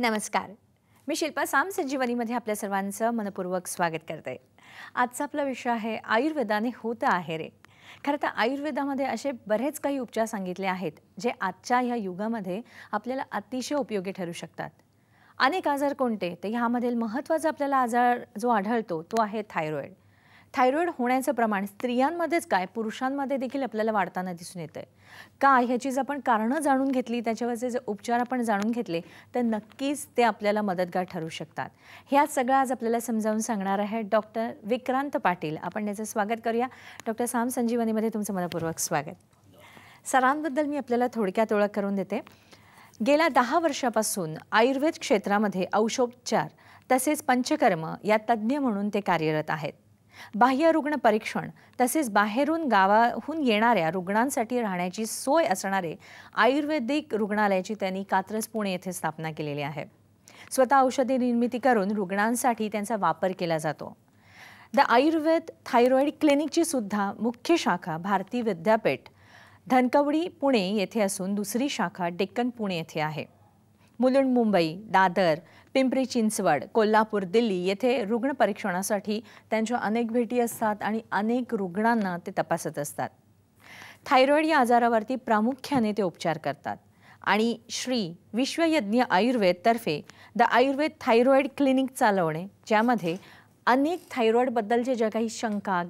नमस्कार. मी शिल्पा साम संजीवनीमध्ये आपल्या सर्वांचं मनपूर्वक स्वागत करते. आजचा आपला विषय आहे आयुर्वेदाने होतं आहे रे. खरं तर आयुर्वेदामध्ये असे बरेच काही उपचार सांगितले आहेत जे आजच्या ह्या युगामध्ये आपल्याला अतिशय उपयोगी ठरू शकतात. अनेक आजार कोणते तर ह्यामधील महत्त्वाचा आपल्याला आजार जो आढळतो तो आहे थायरॉइड. थायरॉइड होण्याचं प्रमाण स्त्रियांमध्येच काय पुरुषांमध्ये देखील आपल्याला वाढताना दिसून येतं. का ह्याची जर आपण कारणं जाणून घेतली, त्याच्यावरचे जे उपचार आपण जाणून घेतले तर नक्कीच ते आपल्याला मदतगार ठरू शकतात. ह्या सगळं आज आपल्याला समजावून सांगणार आहे डॉक्टर विक्रांत पाटील. आपण त्याचं स्वागत करूया. डॉक्टर साम संजीवनीमध्ये तुमचं मनपूर्वक स्वागत. सरांबद्दल मी आपल्याला थोडक्यात ओळख करून देते. गेल्या 10 वर्षापासून आयुर्वेद क्षेत्रामध्ये औषधोपचार तसेच पंचकर्म या तज्ज्ञ म्हणून ते कार्यरत आहेत. बाह्य रुग्ण परीक्षण तसेच बाहेरून गावाहून येणाऱ्या रुग्णांसाठी राहण्याची सोय असणारे आयुर्वेदिक रुग्णालयाची त्यांनी कात्रज पुणे येथे स्थापना केलेली आहे. स्वतः औषधी निर्मिती करून रुग्णांसाठी त्यांचा वापर केला जातो. द आयुर्वेद थायरॉइड क्लिनिकची सुद्धा मुख्य शाखा भारती विद्यापीठ धनकवडी पुणे येथे असून दुसरी शाखा डेक्कन पुणे येथे आहे. मुलुंड मुंबई, दादर, पिंपरी चिंचवड, कोल्हापूर, दिल्ली येथे रुग्ण परीक्षणासाठी त्यांच्या अनेक भेटी असतात आणि अनेक रुग्णांना ते तपासत असतात. थायरॉइड या आजारावरती प्रामुख्याने ते उपचार करतात आणि श्री विश्वयज्ञ आयुर्वेद तर्फे द आयुर्वेद थायरॉइड क्लिनिक चालवणे, ज्यामध्ये अनेक थायरॉइडबद्दलचे ज्या काही शंका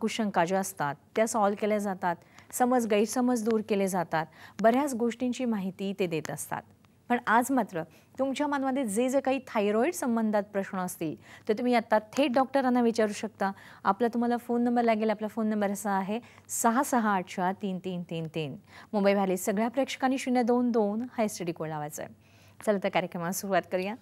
कुशंका ज्या असतात त्या सॉल्व्ह केल्या जातात, समज गैरसमज दूर केले जातात, बऱ्याच गोष्टींची माहिती ते देत असतात. पण आज मात्र तुमच्या मनामध्ये जे काही थायरॉइड संबंधात प्रश्न असतील तर तुम्ही आता थेट डॉक्टरांना विचारू शकता. आपला तुम्हाला फोन नंबर लागेल. आपला फोन नंबर असा आहे 66843333. मुंबई व्हॅली सगळ्या प्रेक्षकांनी 022 हा STD कोड लावायचा आहे. चला तर कार्यक्रमाला सुरुवात करूया.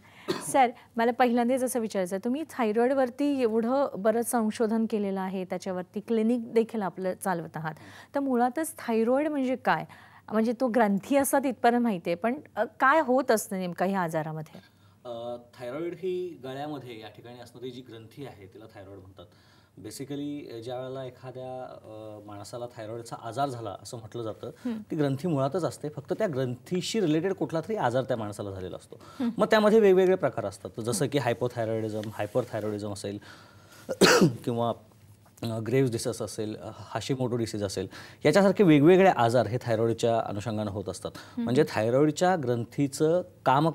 सर, मला पहिल्यांदाच असं विचारायचं आहे, तुम्ही थायरॉइडवरती एवढं बरंच संशोधन केलेलं आहे, त्याच्यावरती क्लिनिक देखील आपलं चालवत आहात, तर मुळातच थायरॉइड म्हणजे काय? म्हणजे तो ग्रंथी असतात इथपर्यंत माहिती आहे, पण काय होत असतं नेमकं ह्या आजारामध्ये? थायरॉइड ही गळ्यामध्ये या ठिकाणी असणारी जी ग्रंथी आहे तिला थायरॉइड म्हणतात. बेसिकली ज्या वेळेला एखाद्या माणसाला थायरॉइडचा आजार झाला असं म्हटलं जातं, ती ग्रंथी मुळातच असते, फक्त त्या ग्रंथीशी रिलेटेड कुठला तरी आजार त्या माणसाला झालेला असतो. मग त्यामध्ये वेगवेगळे प्रकार असतात, जसं की हायपोथायरॉइडिझम, हायपरथायरॉइडिझम असेल किंवा ग्रेव्स डिसीज असेल, हाशिमोटो डिसीज असेल, याच्यासारखे वेगवेगळे आजार हे थायरॉइडच्या अनुषंगानं होत असतात. म्हणजे थायरॉइडच्या ग्रंथीचं काम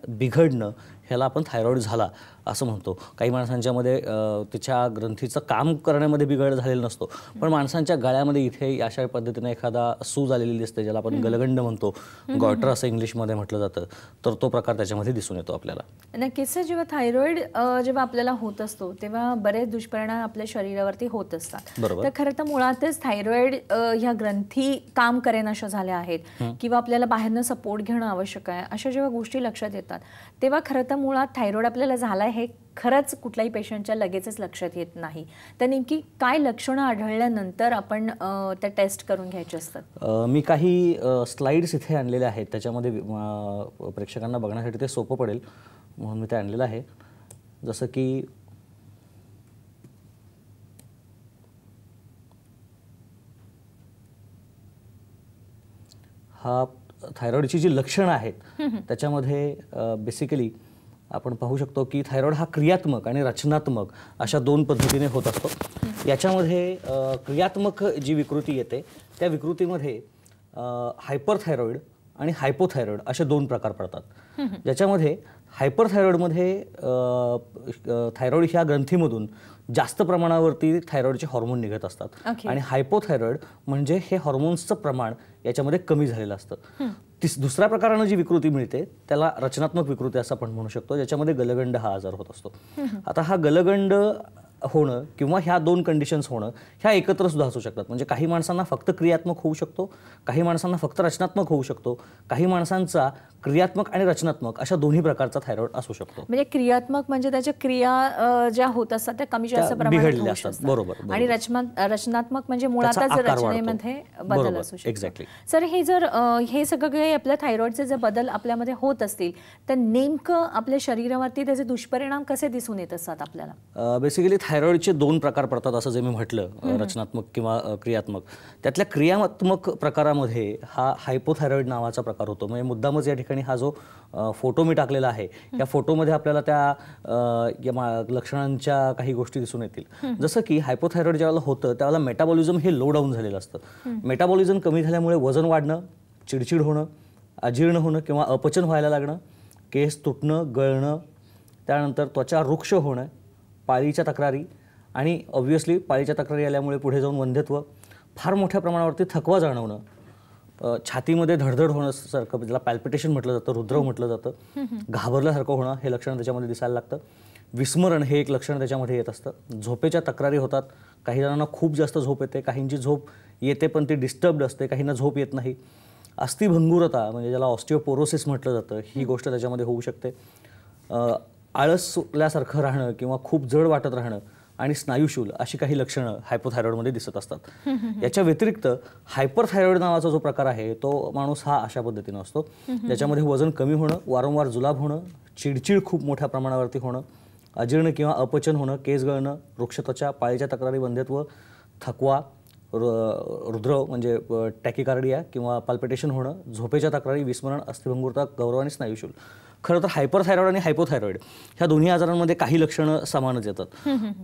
बिघडणं ह्याला आपण थायरॉइड झाला असं म्हणतो. काही माणसांच्यामध्ये त्याच्या ग्रंथीचं काम करण्यामध्ये बिघड झालेलं नसतो, पण माणसांच्या गळ्यामध्ये इथे अशा पद्धतीने एखादा सूज आलेली दिसते, ज्याला आपण गलगंड म्हणतो, गॉयटर असं इंग्लिशमध्ये म्हटलं जातं, तर तो प्रकार त्याच्यामध्ये दिसून येतो आपल्याला. नक्कीच सर, जेव्हा थायरॉइड जेव्हा आपल्याला होत असतो तेव्हा बरेच दुष्परिणाम आपल्या शरीरावरती होत असतात. बरोबर. तर खरं तर मुळातच थायरॉइड ह्या ग्रंथी काम करेनाशा झाल्या आहेत किंवा आपल्याला बाहेरनं सपोर्ट घेणं आवश्यक आहे, अशा जेव्हा गोष्टी लक्षात येतात तेव्हा खरं तर मुळात थायरॉइड आपल्याला झाला हे खरंच कुठल्याही पेशंटच्या लगेचच लक्षात येत नाही. तर नेमकी काय लक्षणं आढळल्यानंतर आपण त्या टेस्ट करून घ्यायचे असतात? मी काही स्लाइड्स इथे आणलेले आहेत, त्याच्यामध्ये प्रेक्षकांना बघण्यासाठी ते सोपं पडेल म्हणून मी ते आणलेलं आहे. जसं की हा थायरॉइडची जी लक्षणं आहेत त्याच्यामध्ये बेसिकली आपण पाहू शकतो की थायरॉइड हा क्रियात्मक आणि रचनात्मक अशा 2 पद्धतीने होत असतो. याच्यामध्ये क्रियात्मक जी विकृती येते त्या विकृतीमध्ये हायपरथायरॉइड आणि हायपोथायरॉइड असे 2 प्रकार पडतात. ज्याच्यामध्ये हायपरथायरॉइडमध्ये थायरॉइड ह्या ग्रंथीमधून जास्त प्रमाणावरती थायरॉइडचे हॉर्मोन निघत असतात आणि हायपोथायरॉइड म्हणजे हे हॉर्मोन्सचं प्रमाण याच्यामध्ये कमी झालेलं असतं. दुसऱ्या प्रकारानं जी विकृती मिळते त्याला रचनात्मक विकृती असं आपण म्हणू शकतो, ज्याच्यामध्ये गलगंड हा आजार होत असतो. आता हा गलगंड होणं किंवा ह्या 2 कंडिशन्स होणं ह्या एकत्र सुद्धा असू शकतात. म्हणजे काही माणसांना फक्त क्रियात्मक होऊ शकतो, काही माणसांना फक्त रचनात्मक होऊ शकतो, काही माणसांचा क्रियात्मक आणि रचनात्मक अशा दोन्ही प्रकारचा थायरॉइड असू शकतो. म्हणजे क्रियात्मक म्हणजे त्याच्या क्रिया ज्या होत असतात त्या कमी जास्त प्रमाणात असतात. बरोबर. आणि रचनात्मक म्हणजे मुळातच रचनेमध्ये बदल असू शकतो. एक्झॅक्टली. सर, हे सगळं काही आपल्या थायरॉइडचे जे बदल आपल्यामध्ये होत असतील तर नेमकं आपल्या शरीरावरती त्याचे दुष्परिणाम कसे दिसून येत असतात आपल्याला? बेसिकली थायरॉइडचे दोन प्रकार पडतात असं जे मी म्हटलं, रचनात्मक किंवा क्रियात्मक. त्यातल्या क्रियात्मक प्रकारामध्ये हा हायपोथायरॉइड नावाचा प्रकार होतो. म्हणजे मुद्दामच या ठिकाणी हा जो फोटो मी टाकलेला आहे, या फोटोमध्ये आपल्याला त्या लक्षणांच्या काही गोष्टी दिसून येतील. जसं की हायपोथायरॉइड ज्यावेळेला होतं त्यावेळेला मेटाबॉलिझम हे लो डाऊन झालेलं असतं. मेटाबॉलिझम कमी झाल्यामुळे वजन वाढणं, चिडचिड होणं, अजीर्ण होणं किंवा अपचन व्हायला लागणं, केस तुटणं, गळणं, त्यानंतर त्वचा रुक्ष होणं, पाळीच्या तक्रारी आणि ऑब्व्हियसली पाळीच्या तक्रारी आल्यामुळे पुढे जाऊन वंध्यत्व, फार मोठ्या प्रमाणावरती थकवा जाणवणं, छातीमध्ये धडधड होण्यासारखं, ज्याला पॅल्पिटेशन म्हटलं जातं, रुद्रव म्हटलं जातं, घाबरल्यासारखं होणं हे लक्षण त्याच्यामध्ये दिसायला लागतं. विस्मरण हे एक लक्षण त्याच्यामध्ये येत असतं. झोपेच्या तक्रारी होतात. काही जणांना खूप जास्त झोप येते, काहींची झोप येते पण ती डिस्टर्ब्ड असते, काहींना झोप येत नाही. अस्थिभंगुरता म्हणजे ज्याला ऑस्टिओपोरोसिस म्हटलं जातं, ही गोष्ट त्याच्यामध्ये होऊ शकते. आळसल्यासारखं राहणं किंवा खूप जड वाटत राहणं आणि स्नायुशूल अशी काही लक्षणं हायपोथायरॉइडमध्ये दिसत असतात. याच्या व्यतिरिक्त हायपरथायरॉइड नावाचा जो प्रकार आहे तो माणूस हा अशा पद्धतीनं असतो, ज्याच्यामध्ये वजन कमी होणं, वारंवार जुलाब होणं, चिडचिड खूप मोठ्या प्रमाणावरती होणं, अजीर्ण किंवा अपचन होणं, केस गळणं, वृक्षत्वचा, पाळीच्या तक्रारी, वंध्यत्व, थकवा, रुद्रव म्हणजे टॅकिकार्डिया किंवा पाल्पिटेशन होणं, झोपेच्या तक्रारी, विस्मरण, अस्थिभंगुरता, गौरव आणि स्नायुशूल. खरं तर हायपरथायरॉइड आणि हायपोथायरॉइड ह्या दोन्ही आजारांमध्ये काही लक्षणं समानच येतात.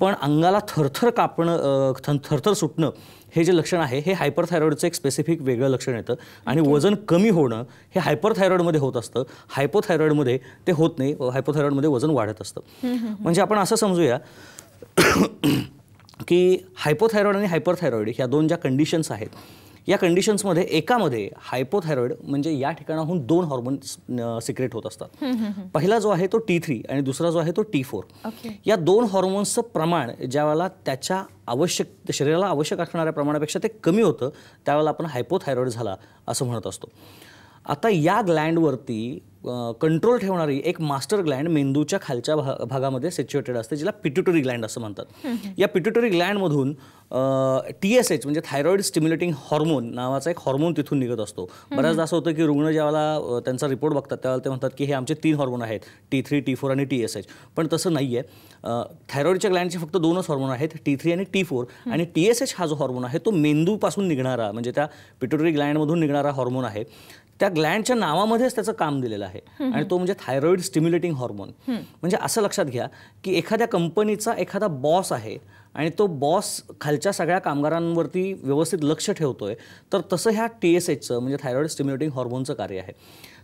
पण अंगाला थरथर कापणं, थरथर सुटणं हे जे लक्षण आहे हे हायपरथायरॉइडचं एक स्पेसिफिक वेगळं लक्षण येतं. आणि वजन कमी होणं हे हायपरथायरॉइडमध्ये होत असतं, हायपोथायरॉइडमध्ये ते होत नाही. हायपोथायरॉइडमध्ये वजन वाढत असतं. म्हणजे आपण असं समजूया की हायपोथायरॉइड आणि हायपरथायरॉइड ह्या दोन ज्या कंडिशन्स आहेत, या कंडिशन्समध्ये एकामध्ये हायपोथायरॉइड म्हणजे या ठिकाणाहून दोन हॉर्मोन्स सिक्रेट होत असतात. पहिला जो आहे तो T3 आणि दुसरा जो आहे तो T4. या दोन हॉर्मोन्सचं प्रमाण ज्यावेळेला त्याच्या शरीराला आवश्यक असणाऱ्या प्रमाणापेक्षा ते कमी होतं त्यावेळेला आपण हायपोथायरॉइड झाला असं म्हणत असतो. आता या ग्लँडवरती कंट्रोल ठेवणारी एक मास्टर ग्लँड मेंदूच्या खालच्या भागामध्ये सिच्युएटेड असते, जिला पिट्युटरी ग्लँड असं म्हणतात. या पिट्युटरी ग्लँडमधून TSH म्हणजे थायरॉइड स्टिम्युलेटिंग हॉर्मोन नावाचा एक हॉर्मोन तिथून निघत असतो. बऱ्याचदा असं होतं की रुग्ण ज्यावेळेला त्यांचा रिपोर्ट बघतात त्यावेळेला ते म्हणतात की हे आमचे 3 हॉर्मोन आहेत, T3, T4 आणि TSH. पण तसं नाही आहे. थायरॉइडच्या ग्लँडचे फक्त 2च हॉर्मोन आहेत, T3 आणि T4. आणि TSH हा जो हॉर्मोन आहे तो मेंदूपासून निघणारा म्हणजे त्या पिट्युटरी ग्लँडमधून निघणारा हॉर्मोन आहे. त्या ग्लँडच्या नावामध्येच त्याचं काम दिलेलं आहे आणि तो म्हणजे थायरॉइड स्टिम्युलेटिंग हॉर्मोन. म्हणजे असं लक्षात घ्या की एखाद्या कंपनीचा एखादा बॉस आहे आणि तो बॉस खालच्या सगळ्या कामगारांवरती व्यवस्थित लक्ष ठेवतोय, तर तसं ह्या TSHचं म्हणजे थायरॉइड स्टिम्युलेटिंग हॉर्मोनचं कार्य आहे.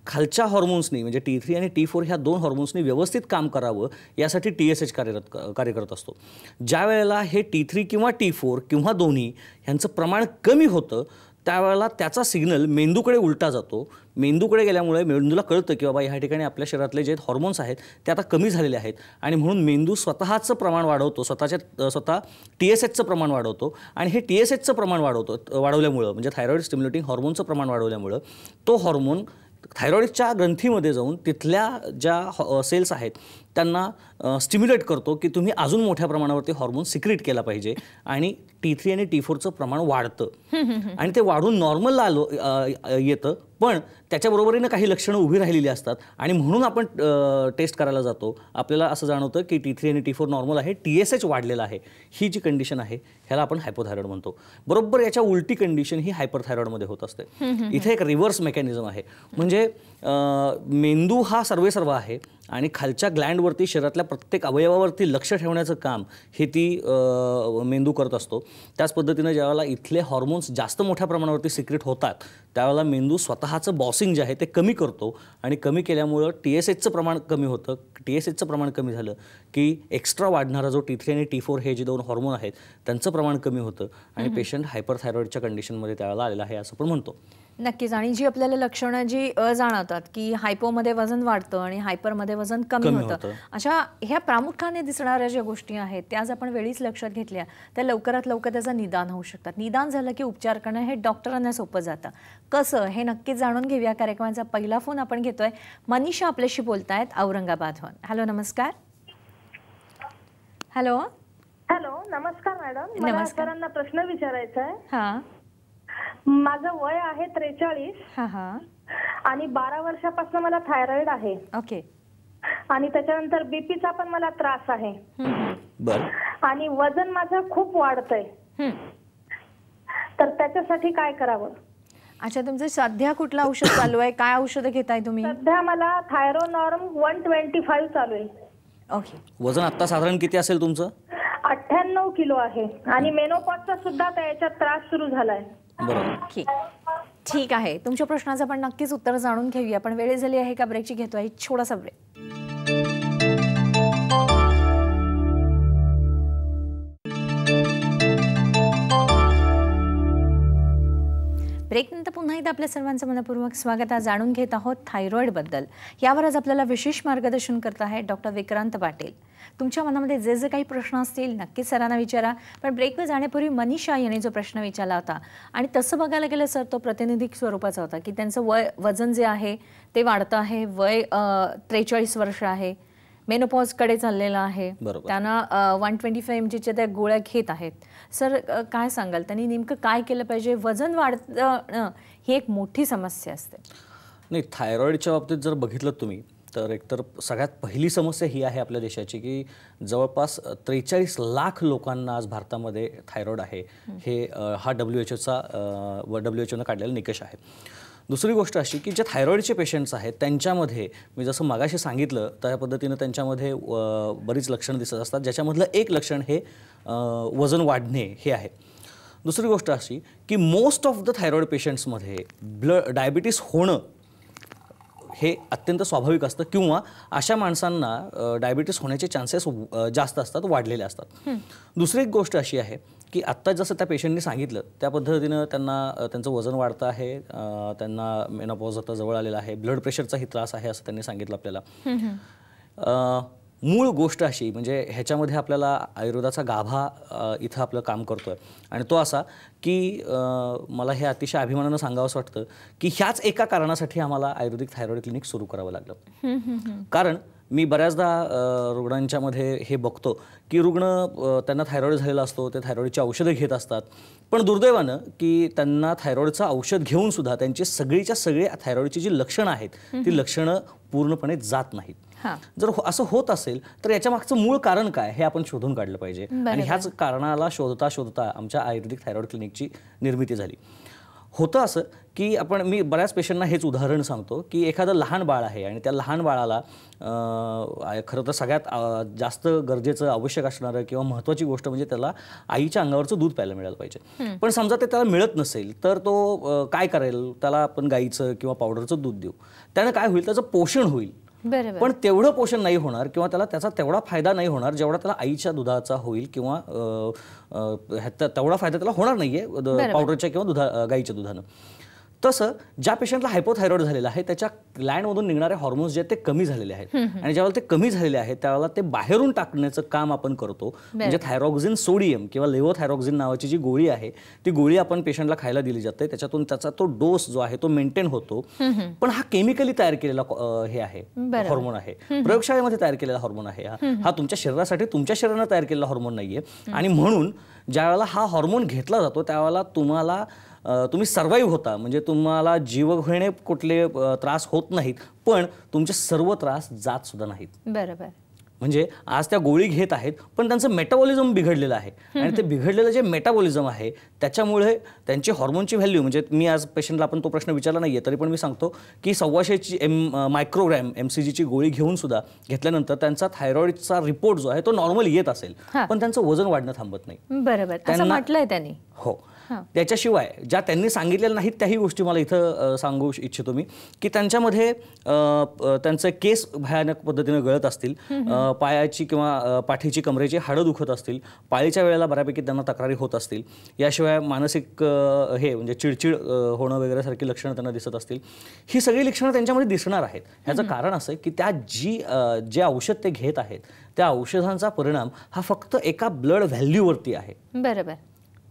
खालच्या हॉर्मोन्सनी म्हणजे T3 आणि T4 ह्या दोन हॉर्मोन्सनी व्यवस्थित काम करावं यासाठी TSH कार्य करत असतो. ज्या वेळेला हे T3 किंवा T4 किंवा दोन्ही ह्यांचं प्रमाण कमी होतं त्यावेळेला त्याचा सिग्नल मेंदूकडे उलटा जातो. मेंदूकडे गेल्यामुळे मेंदूला कळतं की बाबा ह्या ठिकाणी आपल्या शरीरातले जे हॉर्मोन्स आहेत ते आता कमी झालेले आहेत आणि म्हणून मेंदू स्वतःचं प्रमाण वाढवतो, स्वतः TSHचं प्रमाण वाढवतो. आणि हे TSHचं प्रमाण वाढवल्यामुळं म्हणजे थायरॉइड स्टिम्युलेटिंग हॉर्मोनचं प्रमाण वाढवल्यामुळं तो हॉर्मोन थायरॉइडच्या ग्रंथीमध्ये जाऊन तिथल्या ज्या सेल्स आहेत त्यांना स्टिम्युलेट करतो की तुम्ही अजून मोठ्या प्रमाणावरती हॉर्मोन सिक्रेट केला पाहिजे आणि T3 आणि T4चं प्रमाण वाढतं आणि ते वाढून नॉर्मलला येतं. पण त्याच्याबरोबरीनं काही लक्षणं उभी राहिलेली असतात आणि म्हणून आपण टेस्ट करायला जातो. आपल्याला असं जाणवतं की T3 आणि T4 नॉर्मल आहे, TSH वाढलेला आहे. ही जी कंडिशन आहे ह्याला आपण हायपोथायरॉइड म्हणतो. बरोबर याच्या उलटी कंडिशन ही हायपरथायरॉइडमध्ये होत असते. इथे एक रिव्हर्स मेकॅनिझम आहे. म्हणजे मेंदू हा सर्वेसर्वा आहे आणि खालच्या ग्लँडवरती शरीरातल्या प्रत्येक अवयवावरती लक्ष ठेवण्याचं काम हे ती मेंदू करत असतो. त्याच पद्धतीनं ज्यावेळेला इथले हॉर्मोन्स जास्त मोठ्या प्रमाणावरती सिक्रेट होतात त्यावेळेला मेंदू स्वतःचं बॉसिंग जे आहे ते कमी करतो आणि कमी केल्यामुळं TSHचं प्रमाण कमी होतं. TSHचं प्रमाण कमी झालं की एक्स्ट्रा वाढणारा जो T3 आणि T4 हे जे दोन हॉर्मोन आहेत त्यांचं प्रमाण कमी होतं आणि पेशंट हायपरथायरॉइडच्या कंडिशनमध्ये त्यावेळेला आलेला आहे असं पण म्हणतो. नक्कीच. आणि जी आपल्याला लक्षणं जी जाणवतात की हायपोमध्ये वजन वाढतं आणि हायपरमध्ये वजन कमी होतं, अशा ह्या प्रामुख्याने दिसणाऱ्या ज्या गोष्टी आहेत त्या आज आपण वेळीच लक्षात घेतल्या त्या लवकरात लवकर त्याचं निदान होऊ शकतात. निदान झालं की उपचार करणं हे डॉक्टरांना सोपं जातं. कसं हे नक्कीच जाणून घेऊया. कार्यक्रमाचा पहिला फोन आपण घेतोय. मनीषा आपल्याशी बोलतायत औरंगाबादहून. हॅलो, नमस्कार. हॅलो. हॅलो, नमस्कार मॅडम. मला सरांना प्रश्न विचारायचा आहे. हां. माझं वय आहे 43 आणि 12 वर्षापासून मला थायरॉइड आहे. ओके. आणि त्याच्यानंतर बीपीचा पण मला त्रास आहे. बरं. आणि वजन माझं खूप वाढतंय. तर त्याच्यासाठी काय करावं? अच्छा, तुमचं सध्या कुठलं औषध चालू आहे? काय औषधं घेताय तुम्ही? सध्या मला थायरोनॉर्म 125 चालू आहे. ओके. वजन आता साधारण किती असेल तुमचं? 98 किलो आहे आणि मेनोपॉजचा सुद्धा त्याच्यात त्रास सुरू झालाय. बरोबर. ठीक आहे, तुमच्या प्रश्नाचं आपण नक्कीच उत्तर जाणून घेऊया. पण वेळ झाली आहे का ब्रेकची? घेतो आहे छोटासा ब्रेक. ब्रेकनंतर पुन्हा एकदा आपल्या सर्वांचं मनपूर्वक स्वागत. आज जाणून घेत आहोत थायरॉइडबद्दल. यावर आज आपल्याला विशेष मार्गदर्शन करत आहेत डॉक्टर विक्रांत पाटील. तुमच्या मनामध्ये जे जे काही प्रश्न असतील नक्कीच सरांना विचारा. पण ब्रेकवर जाण्यापूर्वी मनीषा यांनी जो प्रश्न विचारला होता आणि तसं बघायला गेलं सर, तो प्रातिनिधिक स्वरूपाचा होता की त्यांचं वजन जे आहे ते वाढतं आहे, वय 43 वर्ष आहे, मेनोपॉजकडे चाललेलं आहे, त्यांना 125 mgच्या त्या गोळ्या घेत आहेत. सर काय सांगाल, त्यांनी नेमकं काय केलं पाहिजे? वजन वाढणं ही एक मोठी समस्या असते. नाही, थायरॉईडच्या बाबतीत जर बघितलं तुम्ही तर एकतर सगळ्यात पहिली समस्या ही आहे आपल्या देशाची की जवळपास 43 लाख लोकांना आज भारतामध्ये थायरॉईड आहे. हे हा WHO ने काढलेला निकष आहे. दुसरी गोष्ट अशी की जे थायरॉईडचे पेशंट्स आहेत त्यांच्यामध्ये मी जसं मागाशी सांगितलं त्या पद्धतीनं त्यांच्यामध्ये बरीच लक्षणं दिसत असतात, ज्याच्यामधलं एक लक्षण हे वजन वाढणे हे आहे. दुसरी गोष्ट अशी की मोस्ट ऑफ द थायरॉईड पेशंट्समध्ये डायबिटीस होणं हे अत्यंत स्वाभाविक असतं किंवा अशा माणसांना डायबिटीस होण्याचे चान्सेस जास्त असतात, वाढलेले असतात. दुसरी एक गोष्ट अशी आहे की आत्ता जसं त्या पेशंटनी सांगितलं त्या पद्धतीनं त्यांचं वजन वाढतं आहे, त्यांना मेनोपॉज आता जवळ आलेला आहे, ब्लड प्रेशरचाही त्रास आहे असं त्यांनी सांगितलं आपल्याला. मूळ गोष्ट अशी म्हणजे ह्याच्यामध्ये आपल्याला आयुर्वेदाचा गाभा इथं आपलं काम करतोय आणि तो असा की मला हे अतिशय अभिमानानं सांगावंसं वाटतं की ह्याच एका कारणासाठी आम्हाला आयुर्वेदिक थायरॉईड क्लिनिक सुरू करावं लागलं. कारण मी बऱ्याचदा रुग्णांच्यामध्ये हे बघतो की रुग्ण त्यांना थायरॉईड झालेला असतो, ते थायरॉईडची औषधं घेत असतात, पण दुर्दैवानं की त्यांना थायरॉईडचं औषध घेऊन सुद्धा त्यांची सगळीच्या सगळी थायरॉईडची जी लक्षणं आहेत ती लक्षणं पूर्णपणे जात नाहीत. जर असं होत असेल तर याच्या मागचं मूळ कारण काय हे आपण शोधून काढलं पाहिजे आणि ह्याच कारणाला शोधता शोधता आमच्या आयुर्वेदिक थायरॉईड क्लिनिकची निर्मिती झाली. होतं असं की मी बऱ्याच पेशंटना हेच उदाहरण सांगतो की एखादं लहान बाळ आहे आणि त्या लहान बाळाला खरं तर सगळ्यात जास्त गरजेचं आवश्यक असणारं किंवा महत्त्वाची गोष्ट म्हणजे त्याला आईच्या अंगावरचं दूध प्यायला मिळालं पाहिजे. पण समजा ते त्याला मिळत नसेल तर तो काय करेल, त्याला आपण गाईचं किंवा पावडरचं दूध देऊ, त्यानं काय होईल, त्याचं पोषण होईल. पण तेवढं पोषण नाही होणार किंवा त्याचा तेवढा फायदा नाही होणार जेवढा त्याला आईच्या दुधाचा होईल किंवा तेवढा फायदा त्याला होणार नाहीये पावडरच्या किंवा गाईच्या दुधानं. तसं ज्या पेशंटला हायपोथायरॉइड झालेला आहे त्याच्या ग्लँडमधून निघणारे हॉर्मोन्स जे ते कमी झालेले आहेत आणि ज्यावेळेला ते कमी झालेले आहेत त्यावेळेला ते बाहेरून टाकण्याचं काम आपण करतो. म्हणजे थायरॉक्झिन सोडियम किंवा लेव्होथायरॉक्झिन नावाची जी गोळी आहे ती गोळी आपण पेशंटला खायला दिली जाते, त्याच्यातून त्याचा तो डोस जो आहे तो मेंटेन होतो. पण हा केमिकली तयार केलेला हे आहे, हॉर्मोन आहे, प्रयोगशाळेमध्ये तयार केलेला हॉर्मोन आहे. हा तुमच्या शरीरासाठी तुमच्या शरीरानं तयार केलेला हॉर्मोन नाहीये आणि म्हणून ज्यावेळेला हा हॉर्मोन घेतला जातो त्यावेळेला तुम्ही सर्वाईव्ह होता, म्हणजे तुम्हाला जीवघेणे कुठले त्रास होत नाहीत, पण तुमचे सर्व त्रास जात सुद्धा नाहीत. बरोबर. म्हणजे आज त्या गोळी घेत आहेत पण त्यांचं मेटाबॉलिझम बिघडलेलं आहे आणि ते बिघडलेलं जे मेटाबॉलिझम आहे त्याच्यामुळे त्यांची हॉर्मोनची व्हॅल्यू, म्हणजे मी आज पेशंटला आपण तो प्रश्न विचारला नाहीये तरी पण मी सांगतो की 125 मायक्रोग्रॅम MCGची गोळी घेऊन सुद्धा घेतल्यानंतर त्यांचा थायरॉइडचा रिपोर्ट जो आहे तो नॉर्मल येत असेल पण त्यांचं वजन वाढणं थांबत नाही. बरोबर, असं म्हटलंय त्यांनी. हो. त्याच्याशिवाय ज्या त्यांनी सांगितलेल्या नाहीत त्याही गोष्टी मला इथं सांगू इच्छितो मी की त्यांच्यामध्ये त्यांचे केस भयानक पद्धतीने गळत असतील, पायाची किंवा पाठीची कमरेची हाडं दुखत असतील, पाळीच्या वेळेला बऱ्यापैकी त्यांना तक्रारी होत असतील, याशिवाय मानसिक म्हणजे चिडचिड होणं वगैरे सारखी लक्षणं त्यांना दिसत असतील. ही सगळी लक्षणं त्यांच्यामध्ये दिसणार आहेत. ह्याचं कारण असं की जे औषध ते घेत आहेत त्या औषधांचा परिणाम हा फक्त एका ब्लड व्हॅल्यूवरती आहे. बरोबर.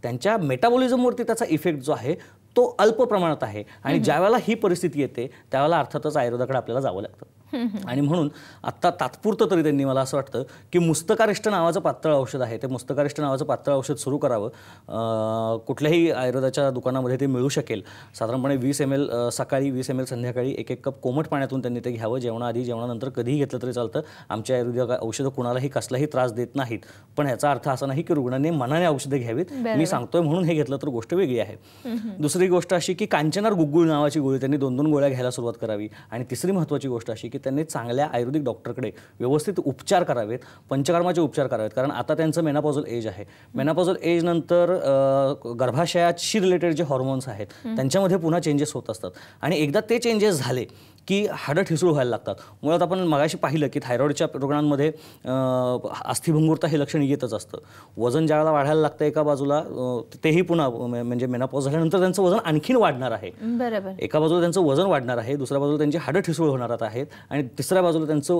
त्यांच्या मेटाबॉलिझमवरती त्याचा इफेक्ट जो आहे तो अल्प प्रमाणात आहे आणि ज्यावेळेला ही परिस्थिती येते त्यावेळेला अर्थातच आयुर्वेदाकडे आपल्याला जावं लागतं. आणि म्हणून आत्ता तात्पुरतं तरी त्यांनी मला असं वाटतं की मुस्तकारिष्ट नावाचं पातळ औषध आहे, ते मुस्तकारिष्ट नावाचं पातळ औषध सुरू करावं. कुठल्याही आयुर्वेदाच्या दुकानामध्ये ते मिळू शकेल. साधारणपणे 20 ml सकाळी, 20 ml संध्याकाळी, 1 कप कोमट पाण्यातून त्यांनी ते घ्यावं. जेवणाआधी, जेवणानंतर कधीही घेतलं तरी चालतं. आमच्या आयुर्वेदिक औषधं कुणालाही कसलाही त्रास देत नाहीत. पण ह्याचा अर्थ असा नाही की रुग्णांनी मनाने औषधं घ्यावीत. मी सांगतोय म्हणून हे घेतलं तर गोष्ट वेगळी आहे. दुसरी गोष्ट अशी की कांचनार गुग्गुळ नावाची गोळी त्यांनी 2-2 गोळ्या घ्यायला सुरुवात करावी. आणि तिसरी महत्त्वाची गोष्ट अशी की त्यांनी चांगल्या आयुर्वेदिक डॉक्टरकडे व्यवस्थित उपचार करावेत, पंचकर्माचे उपचार करावेत. कारण आता त्यांचं मेनोपॉझल एज आहे. मेनोपॉझल एज नंतर गर्भाशयाशी रिलेटेड जे हॉर्मोन्स आहेत त्यांच्यामध्ये पुन्हा चेंजेस होत असतात. आणि एकदा ते चेंजेस झाले की हाडं ठिसूळ व्हायला लागतात. मुळात आपण मगाशी पाहिलं की थायरॉईडच्या रुग्णांमध्ये अस्थिभंगुरता हे लक्षण येतच असतं. वजन ज्यावेळेला वाढायला लागतं एका बाजूला, तेही पुन्हा म्हणजे मेनोपॉज झाल्यानंतर त्यांचं वजन आणखीन वाढणार आहे. बरोबर. एका बाजूला त्यांचं वजन वाढणार आहे, दुसऱ्या बाजूला त्यांची हाडं ठिसूळ होणार आहेत आणि तिसऱ्या बाजूला त्यांचं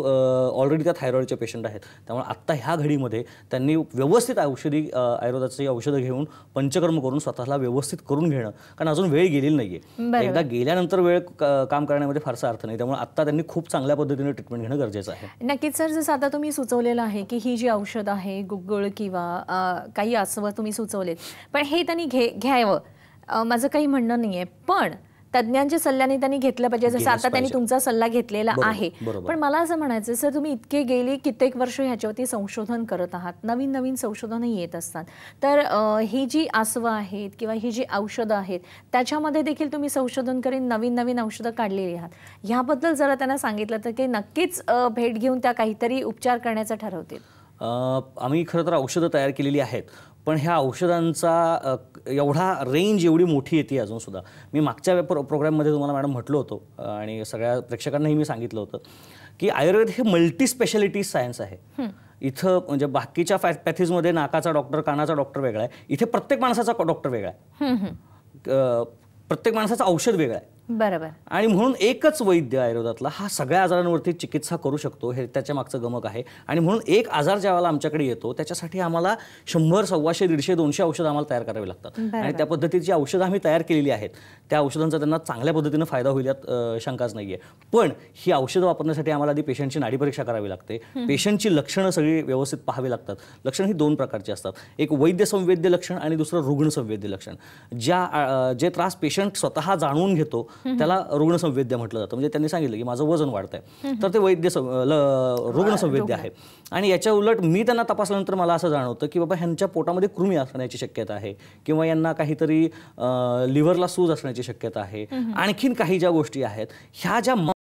ऑलरेडी त्या थायरॉईडचे पेशंट आहेत. त्यामुळे आत्ता ह्या घडीमध्ये त्यांनी व्यवस्थित आयुर्वेदाची औषधं घेऊन पंचकर्म करून स्वतःला व्यवस्थित करून घेणं. कारण अजून वेळ गेलेली नाहीये. एकदा गेल्यानंतर वेळ काम करण्यामध्ये फारसा अर्थ नाही. त्यामुळे आता त्यांनी खूप चांगल्या पद्धतीने ट्रीटमेंट घेणं गरजेचं आहे. नक्कीच सर, जसं आता तुम्ही सुचवलेलं आहे की ही जी औषध आहे गुग्गुळ किंवा काही आसवं तुम्ही सुचवलेत, पण हे त्यांनी घ्यावं माझं काही म्हणणं नाहीये. पण तज्ज्ञांच्या सल्ल्याने त्यांनी घेतलं पाहिजे, जसं आता त्यांनी तुमचा सल्ला घेतलेला आहे. पण मला असं म्हणायचं सर, तुम्ही इतके गेली कित्येक वर्ष ह्याच्यावरती संशोधन करत आहात, नवीन नवीन संशोधनं येत असतात. तर ही जी आसवं आहेत किंवा ही जी औषधं आहेत त्याच्यामध्ये देखील तुम्ही संशोधन करून नवीन नवीन औषधं काढलेली आहात. ह्याबद्दल जरा त्यांना सांगितलं तर ते नक्कीच भेट घेऊन त्या काहीतरी उपचार करण्याचं ठरवतील. आम्ही खरं तर औषधं तयार केलेली आहेत, पण ह्या औषधांचा एवढा रेंज एवढी मोठी येते अजूनसुद्धा. मी मागच्या प्रोग्राममध्ये तुम्हाला मॅडम म्हटलं होतं आणि सगळ्या प्रेक्षकांनाही मी सांगितलं होतं की आयुर्वेद हे मल्टी स्पेशालिटी सायन्स आहे. इथं म्हणजे बाकीच्या पॅथीजमध्ये नाकाचा डॉक्टर, कानाचा डॉक्टर वेगळा आहे. इथे प्रत्येक माणसाचा डॉक्टर वेगळा आहे, प्रत्येक माणसाचं औषध वेगळं आहे. बरोबर. आणि म्हणून एकच वैद्य आयुर्वेदातला हा सगळ्या आजारांवरती चिकित्सा करू शकतो, हे त्याच्या मागचं गमक आहे. आणि म्हणून एक आजार ज्यावेळेला आमच्याकडे येतो त्याच्यासाठी आम्हाला 100, 125, 150, 200 औषधं आम्हाला तयार करावी लागतात. आणि त्या पद्धतीची औषधं आम्ही तयार केलेली आहेत. त्या औषधांचा त्यांना चांगल्या पद्धतीनं फायदा होईल यात शंकाच नाही आहे. पण ही औषधं वापरण्यासाठी आम्हाला आधी पेशंटची नाडी परीक्षा करावी लागते. पेशंटची लक्षणं सगळी व्यवस्थित पाहावी लागतात. लक्षणं ही 2 प्रकारची असतात, एक वैद्य संवेद्य लक्षण आणि दुसरं रुग्ण संवेद्य लक्षण. जे त्रास पेशंट स्वतः जाणून घेतो त्याला रुग्ण संवेद्य म्हटलं जातं. म्हणजे त्यांनी सांगितलं की माझं वजन वाढतंय, तर ते रुग्ण संवेद्य आहे. आणि याच्या उलट मी त्यांना तपासल्यानंतर मला असं जाणवतं की बाबा ह्यांच्या पोटामध्ये कृमी असण्याची शक्यता आहे किंवा यांना काहीतरी लिव्हरला सूज असण्याची शक्यता आहे. आणखीन काही ज्या गोष्टी आहेत ह्या ज्या